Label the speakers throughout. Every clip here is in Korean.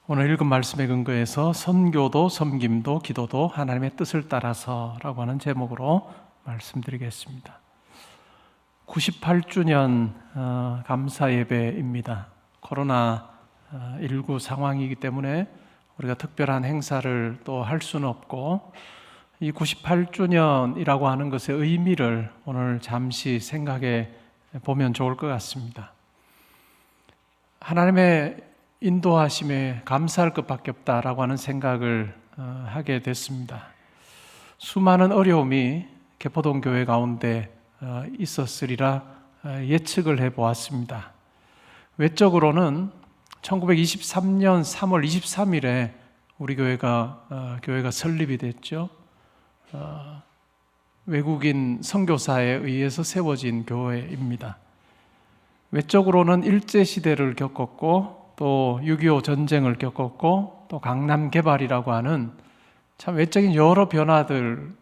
Speaker 1: 오늘 읽은 말씀에 근거해서 선교도 섬김도 기도도 하나님의 뜻을 따라서 라고 하는 제목으로 말씀드리겠습니다. 98주년 감사 예배입니다. 코로나19 상황이기 때문에 우리가 특별한 행사를 또 할 수는 없고, 이 98주년이라고 하는 것의 의미를 오늘 잠시 생각해 보면 좋을 것 같습니다. 하나님의 인도하심에 감사할 것밖에 없다라고 하는 생각을 하게 됐습니다. 수많은 어려움이 개포동 교회 가운데 있었으리라 예측을 해보았습니다. 외적으로는 1923년 3월 23일에 우리 교회가 설립이 됐죠. 외국인 선교사에 의해서 세워진 교회입니다. 외적으로는 일제시대를 겪었고, 또 6.25 전쟁을 겪었고, 또 강남 개발이라고 하는 참 외적인 여러 변화들을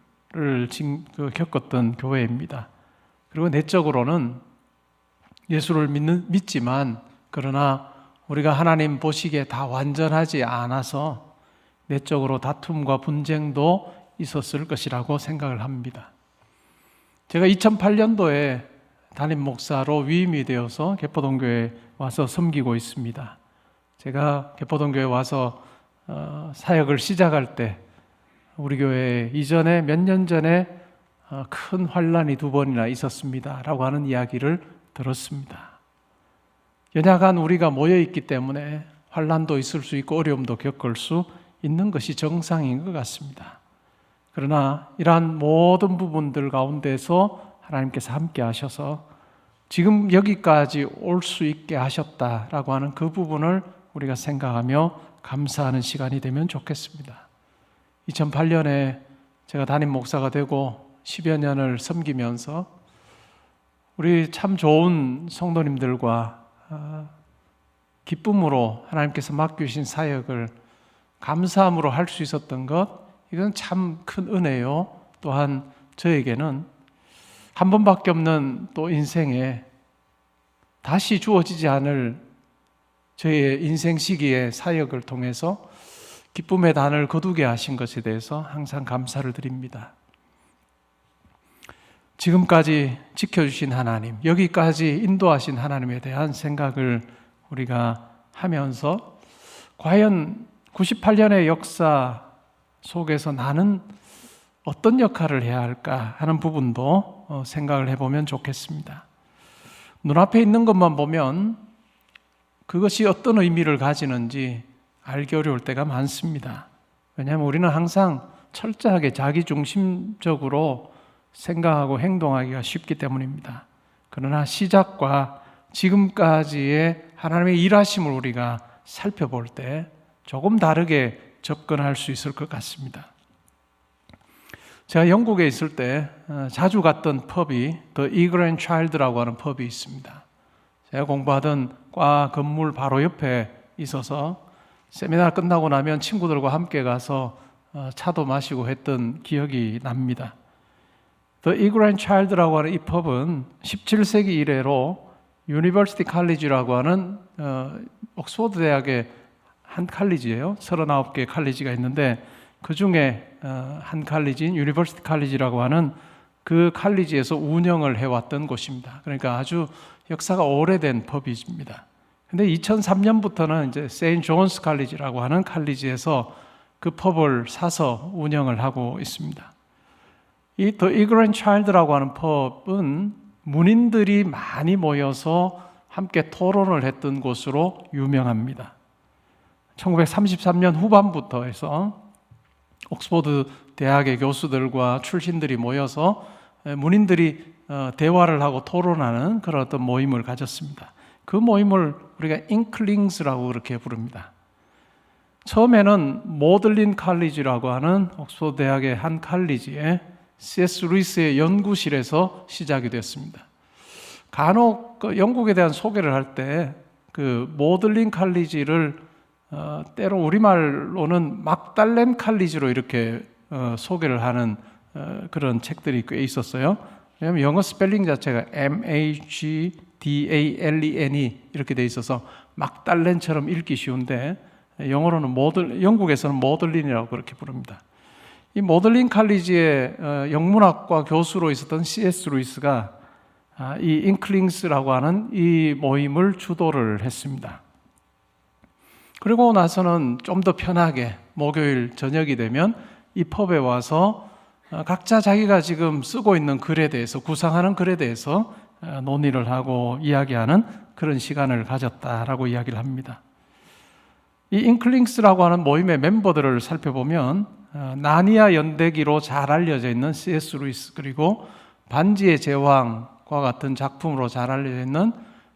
Speaker 1: 겪었던 교회입니다. 그리고 내적으로는 예수를 믿지만, 그러나 우리가 하나님 보시기에 다 완전하지 않아서 내적으로 다툼과 분쟁도 있었을 것이라고 생각을 합니다. 제가 2008년도에 담임 목사로 위임이 되어서 개포동교회에 와서 섬기고 있습니다. 제가 개포동교회에 와서 사역을 시작할 때 우리 교회에 이전에 몇 년 전에 큰 환란이 2번이나 있었습니다 라고 하는 이야기를 들었습니다. 연약한 우리가 모여있기 때문에 환란도 있을 수 있고 어려움도 겪을 수 있는 것이 정상인 것 같습니다. 그러나 이러한 모든 부분들 가운데서 하나님께서 함께 하셔서 지금 여기까지 올 수 있게 하셨다라고 하는 그 부분을 우리가 생각하며 감사하는 시간이 되면 좋겠습니다. 2008년에 제가 담임 목사가 되고 10여 년을 섬기면서 우리 참 좋은 성도님들과 기쁨으로 하나님께서 맡기신 사역을 감사함으로 할 수 있었던 것, 이건 참 큰 은혜요. 또한 저에게는 한 번밖에 없는 또 인생에 다시 주어지지 않을 저의 인생 시기의 사역을 통해서 기쁨의 단을 거두게 하신 것에 대해서 항상 감사를 드립니다. 지금까지 지켜주신 하나님, 여기까지 인도하신 하나님에 대한 생각을 우리가 하면서 과연 98년의 역사 속에서 나는 어떤 역할을 해야 할까 하는 부분도 생각을 해보면 좋겠습니다. 눈앞에 있는 것만 보면 그것이 어떤 의미를 가지는지 알기 어려울 때가 많습니다. 왜냐하면 우리는 항상 철저하게 자기중심적으로 생각하고 행동하기가 쉽기 때문입니다. 그러나 시작과 지금까지의 하나님의 일하심을 우리가 살펴볼 때 조금 다르게 접근할 수 있을 것 같습니다. 제가 영국에 있을 때 자주 갔던 펍이 The Eagle and Child라고 하는 펍이 있습니다. 제가 공부하던 과 건물 바로 옆에 있어서 세미나 끝나고 나면 친구들과 함께 가서 차도 마시고 했던 기억이 납니다. The Eagle and Child라고 하는 이 펍은 17세기 이래로 유니버시티 칼리지라고 하는 옥스퍼드 대학의 한 칼리지예요. 39개 칼리지가 있는데 그 중에 한 칼리지인 유니버시티 칼리지라고 하는 그 칼리지에서 운영을 해왔던 곳입니다. 그러니까 아주 역사가 오래된 펍입니다. 근데 2003년부터는 이제 세인트 존스 칼리지라고 하는 칼리지에서 그 펍을 사서 운영을 하고 있습니다. 이 The Eagle and Child라고 하는 펍은 문인들이 많이 모여서 함께 토론을 했던 곳으로 유명합니다. 1933년 후반부터 해서 옥스퍼드 대학의 교수들과 출신들이 모여서 문인들이 대화를 하고 토론하는 그런 어떤 모임을 가졌습니다. 그 모임을 우리가 잉클링스라고 그렇게 부릅니다. 처음에는 모들린 칼리지라고 하는 옥스퍼드 대학의 한 칼리지에 C.S. 루이스의 연구실에서 시작이 됐습니다. 간혹 영국에 대한 소개를 할 때 그 모들린 칼리지를 때로 우리말로는 막달렌 칼리지로 이렇게 소개를 하는 그런 책들이 꽤 있었어요. 왜냐하면 영어 스펠링 자체가 MAGDALEN이 이렇게 돼 있어서 막달렌처럼 읽기 쉬운데 영어로는 영국에서는 모들린이라고 그렇게 부릅니다. 이 모들린 칼리지의 영문학과 교수로 있었던 C.S. 루이스가 이 잉클링스라고 하는 이 모임을 주도를 했습니다. 그리고 나서는 좀 더 편하게 목요일 저녁이 되면 이 펍에 와서 각자 자기가 지금 쓰고 있는 글에 대해서, 구상하는 글에 대해서 논의를 하고 이야기하는 그런 시간을 가졌다라고 이야기를 합니다. 이 잉클링스라고 하는 모임의 멤버들을 살펴보면 나니아 연대기로 잘 알려져 있는 C.S. 루이스, 그리고 반지의 제왕과 같은 작품으로 잘 알려져 있는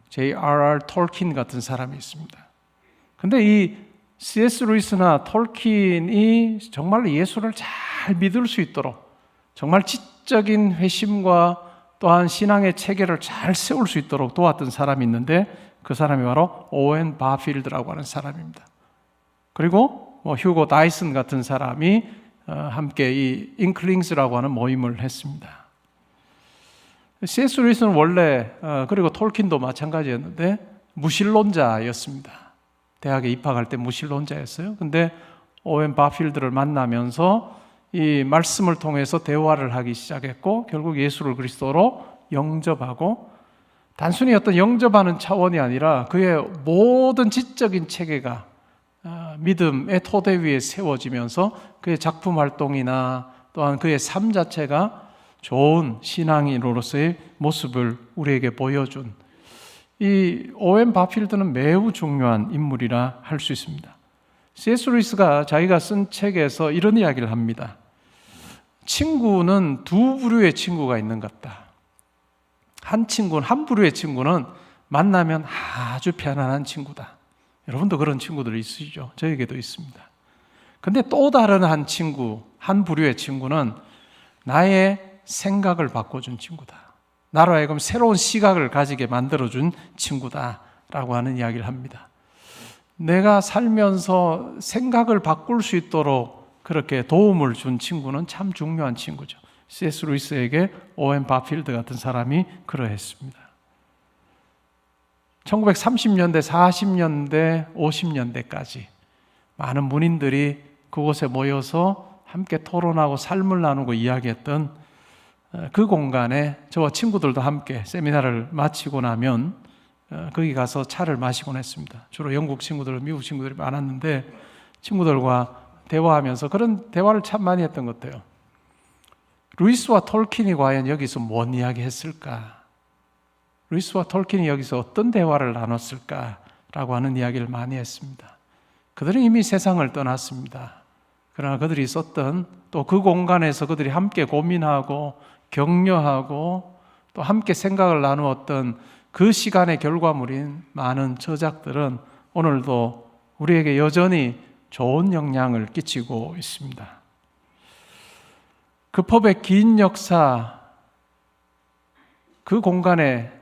Speaker 1: J.R.R. 톨킨 같은 사람이 있습니다. 근데 이 C.S. 루이스나 톨킨이 정말 예수를 잘 믿을 수 있도록 정말 지적인 회심과 또한 신앙의 체계를 잘 세울 수 있도록 도왔던 사람이 있는데 그 사람이 바로 오웬 바필드라고 하는 사람입니다. 그리고 휴고 다이슨 같은 사람이 함께 이 잉클링스라고 하는 모임을 했습니다. C.S. 루이스는 원래 그리고 톨킨도 마찬가지였는데 무신론자였습니다. 대학에 입학할 때 무신론자였어요. 근데 오웬 바필드를 만나면서 이 말씀을 통해서 대화를 하기 시작했고 결국 예수를 그리스도로 영접하고 단순히 어떤 영접하는 차원이 아니라 그의 모든 지적인 체계가 믿음의 토대 위에 세워지면서 그의 작품 활동이나 또한 그의 삶 자체가 좋은 신앙인으로서의 모습을 우리에게 보여준 이 오웬 바필드는 매우 중요한 인물이라 할 수 있습니다. C.S. 루이스가 자기가 쓴 책에서 이런 이야기를 합니다. 친구는 두 부류의 친구가 있는 것 같다. 한 부류의 친구는 만나면 아주 편안한 친구다. 여러분도 그런 친구들 있으시죠? 저에게도 있습니다. 근데 또 다른 한 부류의 친구는 나의 생각을 바꿔준 친구다. 나로 하여금 새로운 시각을 가지게 만들어준 친구다라고 하는 이야기를 합니다. 내가 살면서 생각을 바꿀 수 있도록 그렇게 도움을 준 친구는 참 중요한 친구죠. C.S. 루이스에게 오웬 바필드 같은 사람이 그러했습니다. 1930년대, 40년대, 50년대까지 많은 문인들이 그곳에 모여서 함께 토론하고 삶을 나누고 이야기했던 그 공간에 저와 친구들도 함께 세미나를 마치고 나면 거기 가서 차를 마시곤 했습니다. 주로 영국 친구들, 미국 친구들이 많았는데 친구들과 대화하면서 그런 대화를 참 많이 했던 것 같아요. 루이스와 톨킨이 과연 여기서 뭔 이야기 했을까? 루이스와 톨킨이 여기서 어떤 대화를 나눴을까라고 하는 이야기를 많이 했습니다. 그들은 이미 세상을 떠났습니다. 그러나 그들이 있었던 또 그 공간에서 그들이 함께 고민하고 격려하고 또 함께 생각을 나누었던 그 시간의 결과물인 많은 저작들은 오늘도 우리에게 여전히 좋은 영향을 끼치고 있습니다. 그 펍의 긴 역사, 그 공간에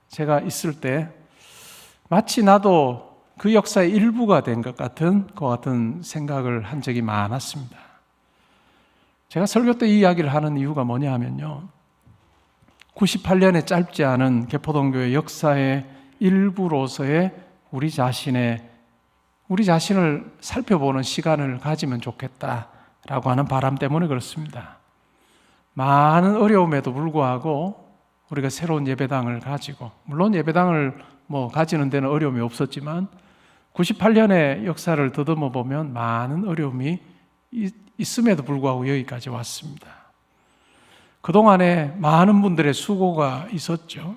Speaker 1: 제가 있을 때 마치 나도 그 역사의 일부가 된 것 같은 생각을 한 적이 많았습니다. 제가 설교 때 이 이야기를 하는 이유가 뭐냐 하면요, 98년의 짧지 않은 개포동교회 역사의 일부로서의 우리 자신을 살펴보는 시간을 가지면 좋겠다라고 하는 바람 때문에 그렇습니다. 많은 어려움에도 불구하고 우리가 새로운 예배당을 가지고, 물론 예배당을 가지는 데는 어려움이 없었지만 98년의 역사를 더듬어 보면 많은 어려움이 있음에도 불구하고 여기까지 왔습니다. 그동안에 많은 분들의 수고가 있었죠.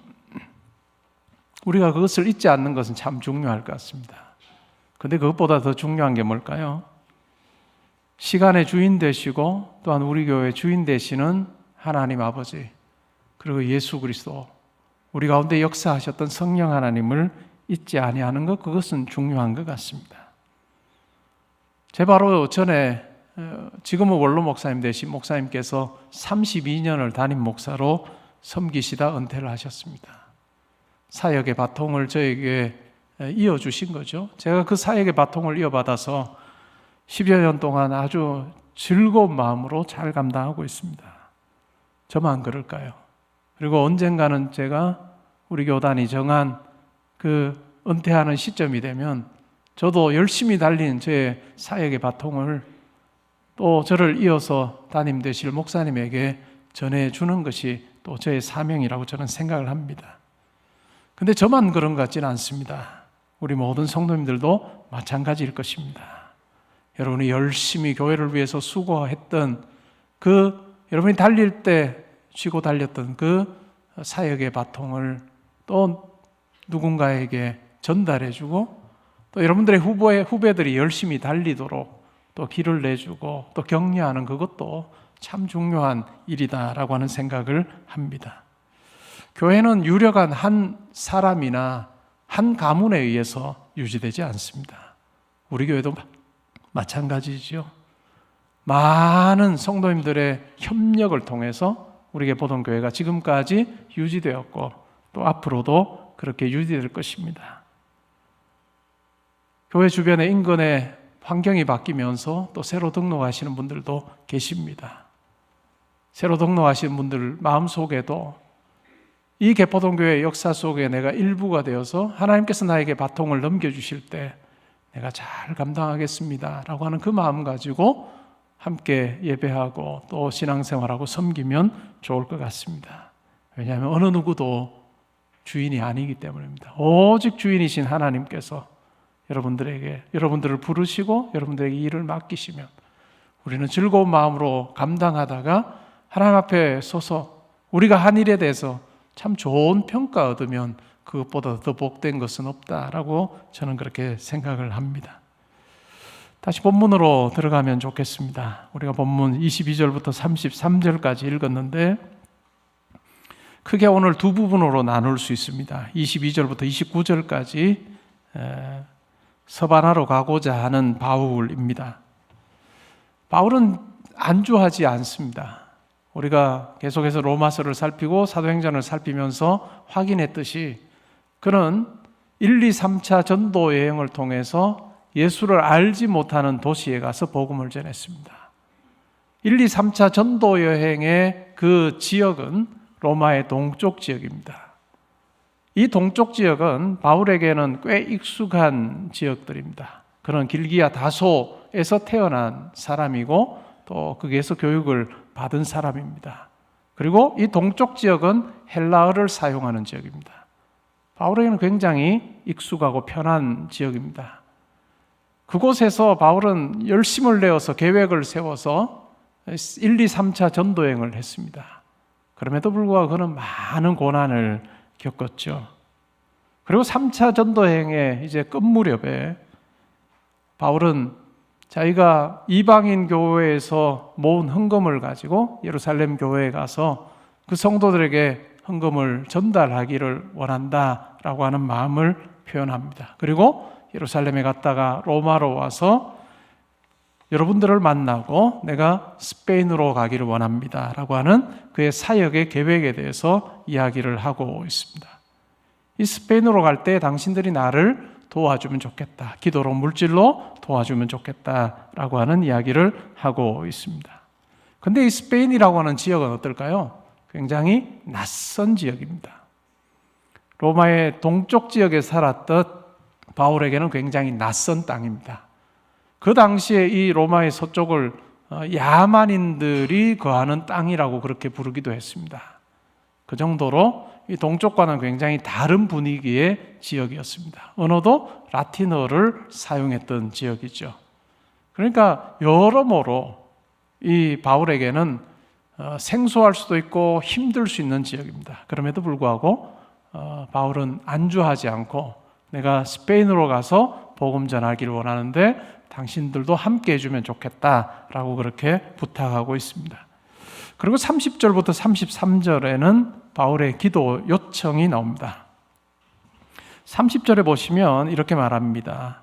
Speaker 1: 우리가 그것을 잊지 않는 것은 참 중요할 것 같습니다. 그런데 그것보다 더 중요한 게 뭘까요? 시간의 주인 되시고 또한 우리 교회의 주인 되시는 하나님 아버지, 그리고 예수 그리스도, 우리 가운데 역사하셨던 성령 하나님을 잊지 아니하는 것, 그것은 중요한 것 같습니다. 제 바로 전에 지금은 원로 목사님 되신 목사님께서 32년을 담임 목사로 섬기시다 은퇴를 하셨습니다. 사역의 바통을 저에게 이어주신 거죠. 제가 그 사역의 바통을 이어받아서 10여 년 동안 아주 즐거운 마음으로 잘 감당하고 있습니다. 저만 그럴까요? 그리고 언젠가는 제가 우리 교단이 정한 그 은퇴하는 시점이 되면 저도 열심히 달린 제 사역의 바통을 또 저를 이어서 담임 되실 목사님에게 전해주는 것이 또 저의 사명이라고 저는 생각을 합니다. 근데 저만 그런 것 같지는 않습니다. 우리 모든 성도님들도 마찬가지일 것입니다. 여러분이 열심히 교회를 위해서 수고했던 여러분이 달릴 때 쥐고 달렸던 그 사역의 바통을 또 누군가에게 전달해주고 또 여러분들의 후배들이 열심히 달리도록 또 길을 내주고 또 격려하는 그것도 참 중요한 일이다라고 하는 생각을 합니다. 교회는 유력한 한 사람이나 한 가문에 의해서 유지되지 않습니다. 우리 교회도 마찬가지죠. 많은 성도님들의 협력을 통해서 우리 개포동교회가 지금까지 유지되었고 또 앞으로도 그렇게 유지될 것입니다. 교회 주변의 인근의 환경이 바뀌면서 또 새로 등록하시는 분들도 계십니다. 새로 등록하시는 분들 마음속에도 이 개포동교회의 역사 속에 내가 일부가 되어서 하나님께서 나에게 바통을 넘겨주실 때 내가 잘 감당하겠습니다 라고 하는 그 마음 가지고 함께 예배하고 또 신앙생활하고 섬기면 좋을 것 같습니다. 왜냐하면 어느 누구도 주인이 아니기 때문입니다. 오직 주인이신 하나님께서 여러분들을 부르시고 여러분들에게 일을 맡기시면 우리는 즐거운 마음으로 감당하다가 하나님 앞에 서서 우리가 한 일에 대해서 참 좋은 평가 얻으면 그것보다 더 복된 것은 없다라고 저는 그렇게 생각을 합니다. 다시 본문으로 들어가면 좋겠습니다. 우리가 본문 22절부터 33절까지 읽었는데 크게 오늘 두 부분으로 나눌 수 있습니다. 22절부터 29절까지 서바나로 가고자 하는 바울입니다. 바울은 안주하지 않습니다. 우리가 계속해서 로마서를 살피고 사도행전을 살피면서 확인했듯이 그는 1, 2, 3차 전도 여행을 통해서 예수를 알지 못하는 도시에 가서 복음을 전했습니다. 1, 2, 3차 전도 여행의 그 지역은 로마의 동쪽 지역입니다. 이 동쪽 지역은 바울에게는 꽤 익숙한 지역들입니다. 그는 길기야 다소에서 태어난 사람이고 또 거기에서 교육을 받은 사람입니다. 그리고 이 동쪽 지역은 헬라어를 사용하는 지역입니다. 바울에게는 굉장히 익숙하고 편한 지역입니다. 그곳에서 바울은 열심을 내어서 계획을 세워서 1, 2, 3차 전도여행을 했습니다. 그럼에도 불구하고 그는 많은 고난을 겪었죠. 그리고 3차 전도여행의 이제 끝 무렵에 바울은 자기가 이방인 교회에서 모은 헌금을 가지고 예루살렘 교회에 가서 그 성도들에게 헌금을 전달하기를 원한다라고 하는 마음을 표현합니다. 그리고 예루살렘에 갔다가 로마로 와서 여러분들을 만나고 내가 스페인으로 가기를 원합니다 라고 하는 그의 사역의 계획에 대해서 이야기를 하고 있습니다. 이 스페인으로 갈 때 당신들이 나를 도와주면 좋겠다, 기도로 물질로 도와주면 좋겠다라고 하는 이야기를 하고 있습니다. 그런데 이 스페인이라고 하는 지역은 어떨까요? 굉장히 낯선 지역입니다. 로마의 동쪽 지역에 살았던 바울에게는 굉장히 낯선 땅입니다. 그 당시에 이 로마의 서쪽을 야만인들이 거하는 땅이라고 그렇게 부르기도 했습니다. 그 정도로 이 동쪽과는 굉장히 다른 분위기의 지역이었습니다. 언어도 라틴어를 사용했던 지역이죠. 그러니까 여러모로 이 바울에게는 생소할 수도 있고 힘들 수 있는 지역입니다. 그럼에도 불구하고 바울은 안주하지 않고 내가 스페인으로 가서 복음 전하기를 원하는데 당신들도 함께 해주면 좋겠다라고 그렇게 부탁하고 있습니다. 그리고 30절부터 33절에는 바울의 기도 요청이 나옵니다. 30절에 보시면 이렇게 말합니다.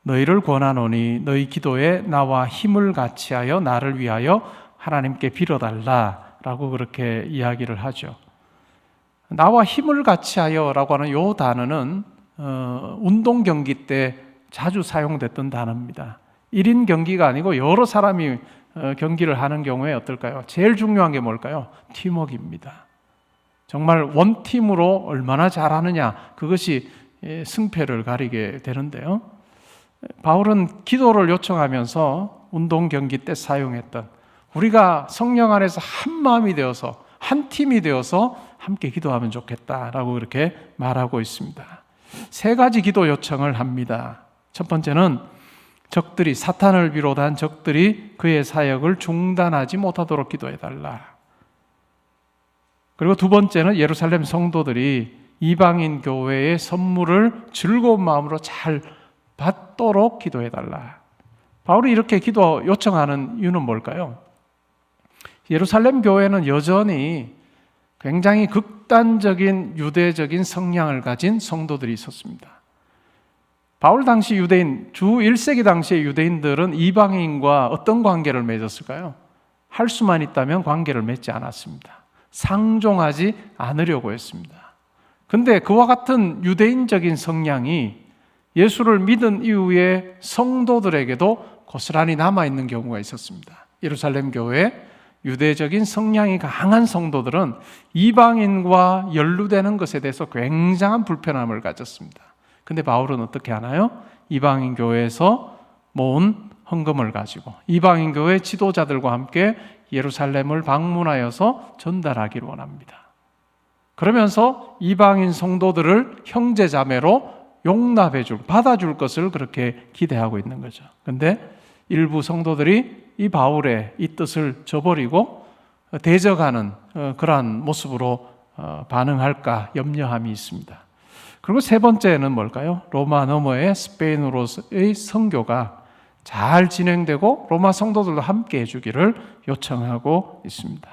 Speaker 1: 너희를 권하노니 너희 기도에 나와 힘을 같이하여 나를 위하여 하나님께 빌어달라라고 그렇게 이야기를 하죠. 나와 힘을 같이하여 라고 하는 이 단어는 운동 경기 때 자주 사용됐던 단어입니다. 1인 경기가 아니고 여러 사람이 경기를 하는 경우에 어떨까요? 제일 중요한 게 뭘까요? 팀워크입니다. 정말 원팀으로 얼마나 잘하느냐, 그것이 승패를 가리게 되는데요. 바울은 기도를 요청하면서 운동 경기 때 사용했던 우리가 성령 안에서 한 마음이 되어서 한 팀이 되어서 함께 기도하면 좋겠다라고 그렇게 말하고 있습니다. 세 가지 기도 요청을 합니다. 첫 번째는 적들이, 사탄을 비롯한 적들이 그의 사역을 중단하지 못하도록 기도해달라. 그리고 두 번째는 예루살렘 성도들이 이방인 교회의 선물을 즐거운 마음으로 잘 받도록 기도해달라. 바울이 이렇게 기도 요청하는 이유는 뭘까요? 예루살렘 교회는 여전히 굉장히 극단적인 유대적인 성향을 가진 성도들이 있었습니다. 바울 당시 유대인, 주 1세기 당시의 유대인들은 이방인과 어떤 관계를 맺었을까요? 할 수만 있다면 관계를 맺지 않았습니다. 상종하지 않으려고 했습니다. 근데 그와 같은 유대인적인 성향이 예수를 믿은 이후에 성도들에게도 고스란히 남아있는 경우가 있었습니다. 예루살렘 교회 유대적인 성향이 강한 성도들은 이방인과 연루되는 것에 대해서 굉장한 불편함을 가졌습니다. 근데 바울은 어떻게 하나요? 이방인 교회에서 모은 헌금을 가지고 이방인 교회 지도자들과 함께 예루살렘을 방문하여서 전달하기를 원합니다. 그러면서 이방인 성도들을 형제자매로 용납해줄, 받아줄 것을 그렇게 기대하고 있는 거죠. 그런데 일부 성도들이 이 바울의 이 뜻을 저버리고 대적하는 그러한 모습으로 반응할까 염려함이 있습니다. 그리고 세 번째는 뭘까요? 로마 너머의 스페인으로의 선교가 잘 진행되고 로마 성도들도 함께 해주기를 요청하고 있습니다.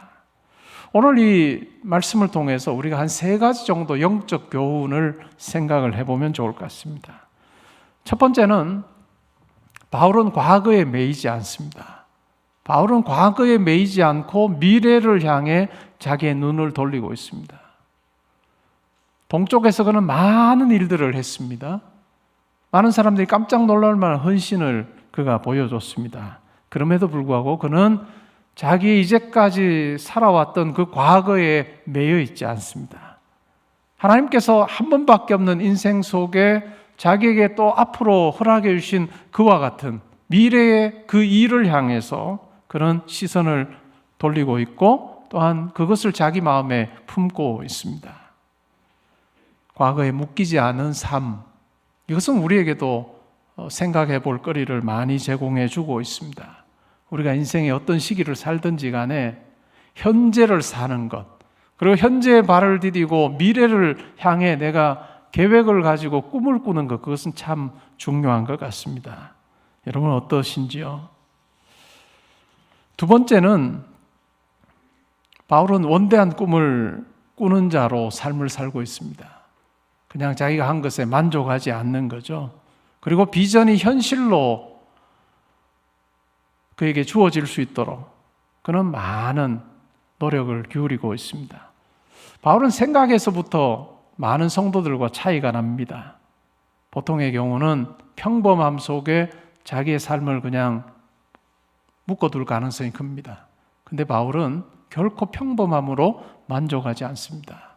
Speaker 1: 오늘 이 말씀을 통해서 우리가 한 세 가지 정도 영적 교훈을 생각을 해보면 좋을 것 같습니다. 첫 번째는 바울은 과거에 매이지 않습니다. 바울은 과거에 매이지 않고 미래를 향해 자기의 눈을 돌리고 있습니다. 동쪽에서 그는 많은 일들을 했습니다. 많은 사람들이 깜짝 놀랄 만한 헌신을 그가 보여줬습니다. 그럼에도 불구하고 그는 자기 이제까지 살아왔던 그 과거에 매여 있지 않습니다. 하나님께서 한 번밖에 없는 인생 속에 자기에게 또 앞으로 허락해 주신 그와 같은 미래의 그 일을 향해서 그런 시선을 돌리고 있고 또한 그것을 자기 마음에 품고 있습니다. 과거에 묶이지 않은 삶, 이것은 우리에게도 생각해 볼 거리를 많이 제공해 주고 있습니다. 우리가 인생의 어떤 시기를 살든지 간에 현재를 사는 것, 그리고 현재에 발을 디디고 미래를 향해 내가 계획을 가지고 꿈을 꾸는 것, 그것은 참 중요한 것 같습니다. 여러분 어떠신지요? 두 번째는 바울은 원대한 꿈을 꾸는 자로 삶을 살고 있습니다. 그냥 자기가 한 것에 만족하지 않는 거죠. 그리고 비전이 현실로 그에게 주어질 수 있도록 그는 많은 노력을 기울이고 있습니다. 바울은 생각에서부터 많은 성도들과 차이가 납니다. 보통의 경우는 평범함 속에 자기의 삶을 그냥 묶어둘 가능성이 큽니다. 근데 바울은 결코 평범함으로 만족하지 않습니다.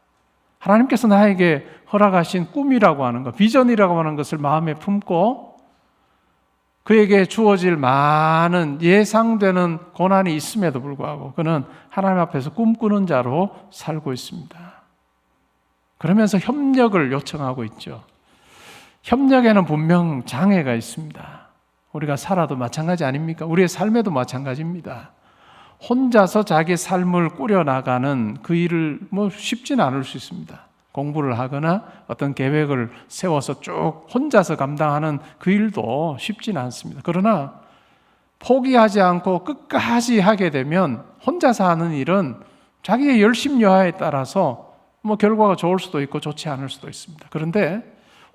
Speaker 1: 하나님께서 나에게 허락하신 꿈이라고 하는 것, 비전이라고 하는 것을 마음에 품고 그에게 주어질 많은 예상되는 고난이 있음에도 불구하고 그는 하나님 앞에서 꿈꾸는 자로 살고 있습니다. 그러면서 협력을 요청하고 있죠. 협력에는 분명 장애가 있습니다. 우리가 살아도 마찬가지 아닙니까? 우리의 삶에도 마찬가지입니다. 혼자서 자기 삶을 꾸려나가는 그 일을 쉽지는 않을 수 있습니다. 공부를 하거나 어떤 계획을 세워서 쭉 혼자서 감당하는 그 일도 쉽지는 않습니다. 그러나 포기하지 않고 끝까지 하게 되면 혼자서 하는 일은 자기의 열심 여하에 따라서 결과가 좋을 수도 있고 좋지 않을 수도 있습니다. 그런데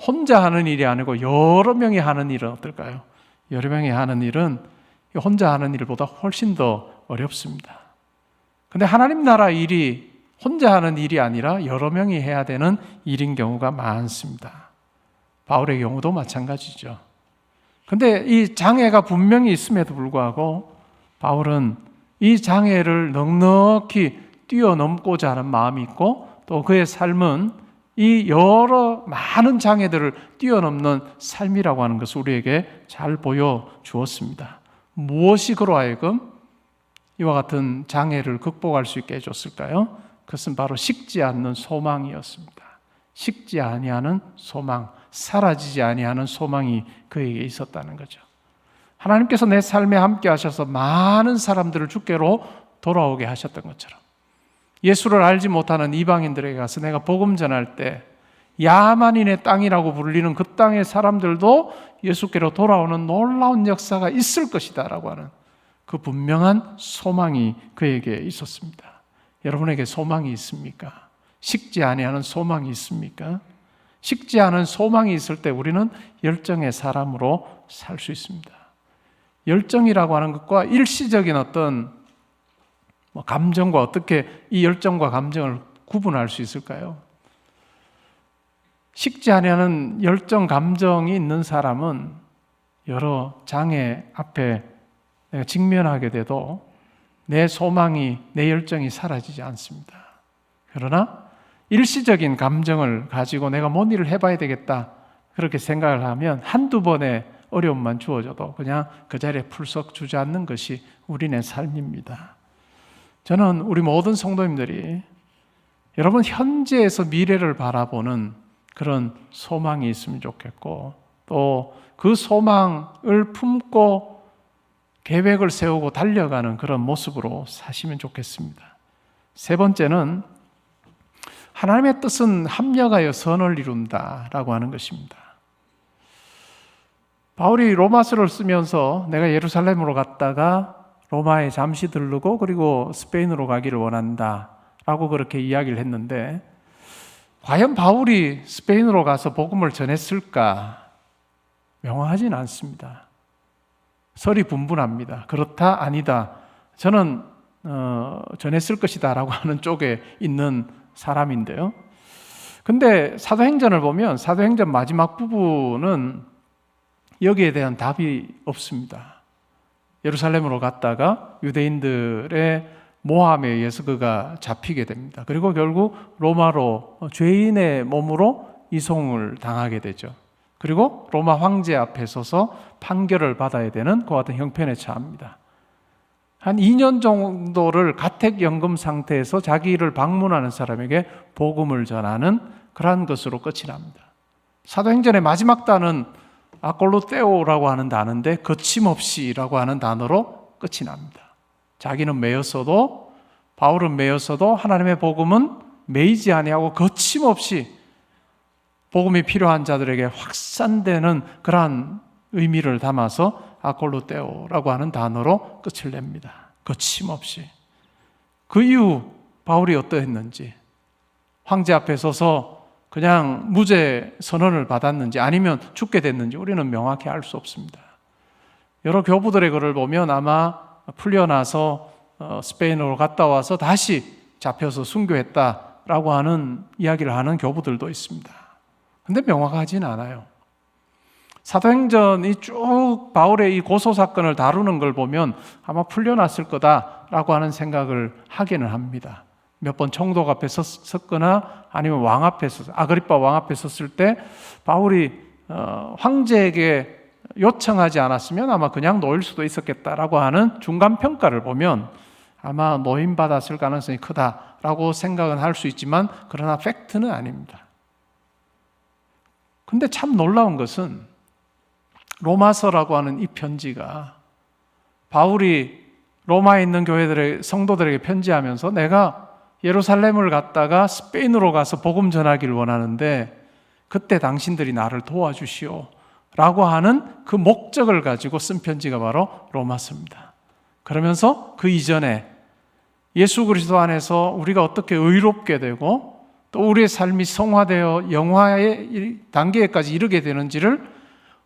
Speaker 1: 혼자 하는 일이 아니고 여러 명이 하는 일은 어떨까요? 여러 명이 하는 일은 혼자 하는 일보다 훨씬 더 어렵습니다. 근데 하나님 나라 일이 혼자 하는 일이 아니라 여러 명이 해야 되는 일인 경우가 많습니다. 바울의 경우도 마찬가지죠. 근데 이 장애가 분명히 있음에도 불구하고 바울은 이 장애를 넉넉히 뛰어넘고자 하는 마음이 있고 또 그의 삶은 이 여러 많은 장애들을 뛰어넘는 삶이라고 하는 것을 우리에게 잘 보여주었습니다. 무엇이 그로 하여금 이와 같은 장애를 극복할 수 있게 해줬을까요? 그것은 바로 식지 않는 소망이었습니다. 식지 아니하는 소망, 사라지지 아니하는 소망이 그에게 있었다는 거죠. 하나님께서 내 삶에 함께 하셔서 많은 사람들을 주께로 돌아오게 하셨던 것처럼 예수를 알지 못하는 이방인들에게 가서 내가 복음 전할 때 야만인의 땅이라고 불리는 그 땅의 사람들도 예수께로 돌아오는 놀라운 역사가 있을 것이다 라고 하는 그 분명한 소망이 그에게 있었습니다. 여러분에게 소망이 있습니까? 식지 아니하는 소망이 있습니까? 식지 않은 소망이 있을 때 우리는 열정의 사람으로 살 수 있습니다. 열정이라고 하는 것과 일시적인 어떤 감정과 어떻게 이 열정과 감정을 구분할 수 있을까요? 식지 아니하는 열정, 감정이 있는 사람은 여러 장애 앞에 내가 직면하게 돼도 내 소망이, 내 열정이 사라지지 않습니다. 그러나 일시적인 감정을 가지고 내가 뭔 일을 해봐야 되겠다 그렇게 생각을 하면 한두 번의 어려움만 주어져도 그냥 그 자리에 풀썩 주저앉는 것이 우리네 삶입니다. 저는 우리 모든 성도님들이 여러분 현재에서 미래를 바라보는 그런 소망이 있으면 좋겠고 또 그 소망을 품고 계획을 세우고 달려가는 그런 모습으로 사시면 좋겠습니다. 세 번째는 하나님의 뜻은 합력하여 선을 이룬다라고 하는 것입니다. 바울이 로마서를 쓰면서 내가 예루살렘으로 갔다가 로마에 잠시 들르고 그리고 스페인으로 가기를 원한다 라고 그렇게 이야기를 했는데 과연 바울이 스페인으로 가서 복음을 전했을까? 명확하지는 않습니다. 설이 분분합니다. 그렇다 아니다. 저는 전했을 것이다 라고 하는 쪽에 있는 사람인데요. 근데 사도행전을 보면 사도행전 마지막 부분은 여기에 대한 답이 없습니다. 예루살렘으로 갔다가 유대인들의 모함에 의해서 그가 잡히게 됩니다. 그리고 결국 로마로 죄인의 몸으로 이송을 당하게 되죠. 그리고 로마 황제 앞에 서서 판결을 받아야 되는 그와 같은 형편에 처합니다. 한 2년 정도를 가택연금 상태에서 자기를 방문하는 사람에게 복음을 전하는 그러한 것으로 끝이 납니다. 사도행전의 마지막 단은 아꼴로떼오라고 하는 단어인데 거침없이라고 하는 단어로 끝이 납니다. 자기는 매였어도 바울은 매였어도 하나님의 복음은 매이지 아니하고 거침없이 복음이 필요한 자들에게 확산되는 그러한 의미를 담아서 아꼴로떼오라고 하는 단어로 끝을 냅니다. 거침없이. 그 이후 바울이 어떠했는지 황제 앞에 서서 그냥 무죄 선언을 받았는지 아니면 죽게 됐는지 우리는 명확히 알 수 없습니다. 여러 교부들의 글을 보면 아마 풀려나서 스페인으로 갔다 와서 다시 잡혀서 순교했다라고 하는 이야기를 하는 교부들도 있습니다. 근데 명확하지는 않아요. 사도행전이 쭉 바울의 이 고소 사건을 다루는 걸 보면 아마 풀려났을 거다라고 하는 생각을 하기는 합니다. 몇 번 총독 앞에 섰거나 아니면 왕 앞에 아그리빠 왕 앞에 섰을 때 바울이 황제에게 요청하지 않았으면 아마 그냥 놓일 수도 있었겠다라고 하는 중간 평가를 보면 아마 노임받았을 가능성이 크다라고 생각은 할 수 있지만 그러나 팩트는 아닙니다. 근데 참 놀라운 것은 로마서라고 하는 이 편지가 바울이 로마에 있는 교회들의 성도들에게 편지하면서 내가 예루살렘을 갔다가 스페인으로 가서 복음 전하기를 원하는데 그때 당신들이 나를 도와주시오 라고 하는 그 목적을 가지고 쓴 편지가 바로 로마서입니다. 그러면서 그 이전에 예수 그리스도 안에서 우리가 어떻게 의롭게 되고 또 우리의 삶이 성화되어 영화의 단계까지 이르게 되는지를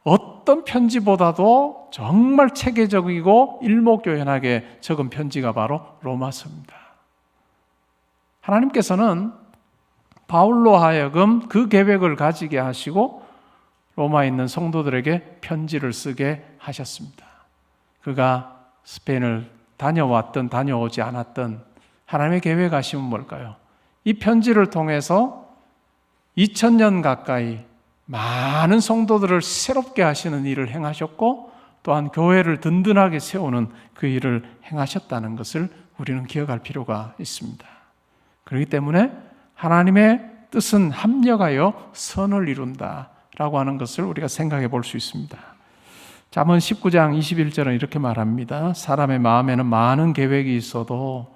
Speaker 1: 어떤 편지보다도 정말 체계적이고 일목요연하게 적은 편지가 바로 로마서입니다. 하나님께서는 바울로 하여금 그 계획을 가지게 하시고 로마에 있는 성도들에게 편지를 쓰게 하셨습니다. 그가 스페인을 다녀왔든 다녀오지 않았든 하나님의 계획하심은 뭘까요? 이 편지를 통해서 2000년 가까이 많은 성도들을 새롭게 하시는 일을 행하셨고 또한 교회를 든든하게 세우는 그 일을 행하셨다는 것을 우리는 기억할 필요가 있습니다. 그렇기 때문에 하나님의 뜻은 합력하여 선을 이룬다라고 하는 것을 우리가 생각해 볼 수 있습니다. 잠언 19장 21절은 이렇게 말합니다. 사람의 마음에는 많은 계획이 있어도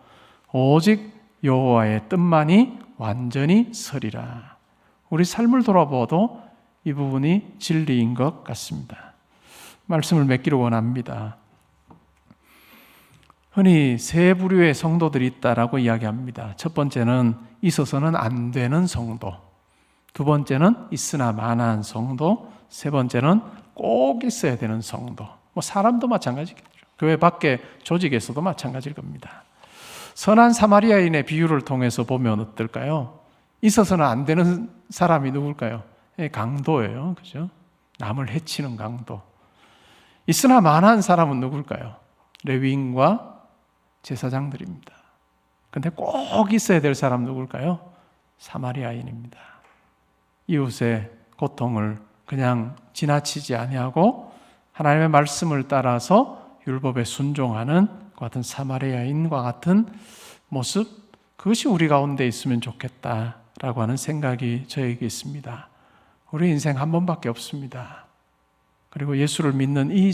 Speaker 1: 오직 여호와의 뜻만이 완전히 서리라. 우리 삶을 돌아보아도 이 부분이 진리인 것 같습니다. 말씀을 맺기를 원합니다. 흔히 세 부류의 성도들이 있다라고 이야기합니다. 첫 번째는 있어서는 안 되는 성도, 두 번째는 있으나 마나한 성도, 세 번째는 꼭 있어야 되는 성도. 사람도 마찬가지겠죠. 교회 밖에 조직에서도 마찬가지일 겁니다. 선한 사마리아인의 비유를 통해서 보면 어떨까요? 있어서는 안 되는 사람이 누굴까요? 강도예요. 그죠? 남을 해치는 강도. 있으나 마나한 사람은 누굴까요? 레위인과 제사장들입니다. 근데 꼭 있어야 될 사람 누굴까요? 사마리아인입니다. 이웃의 고통을 그냥 지나치지 아니하고 하나님의 말씀을 따라서 율법에 순종하는 그 같은 사마리아인과 같은 모습, 그것이 우리 가운데 있으면 좋겠다라고 하는 생각이 저에게 있습니다. 우리 인생 한 번밖에 없습니다. 그리고 예수를 믿는 이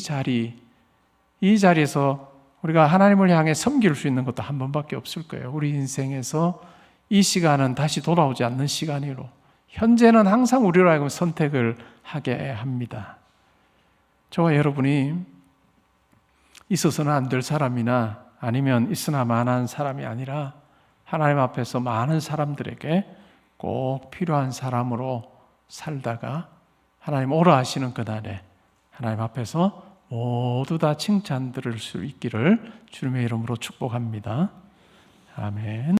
Speaker 1: 자리에서 우리가 하나님을 향해 섬길 수 있는 것도 한 번밖에 없을 거예요. 우리 인생에서 이 시간은 다시 돌아오지 않는 시간이로, 현재는 항상 우리로 하여금 선택을 하게 합니다. 저와 여러분이 있어서는 안 될 사람이나 아니면 있으나 마나한 사람이 아니라 하나님 앞에서 많은 사람들에게 꼭 필요한 사람으로 살다가 하나님 오라 하시는 그날에 하나님 앞에서 모두 다 칭찬 들을 수 있기를 주님의 이름으로 축복합니다. 아멘.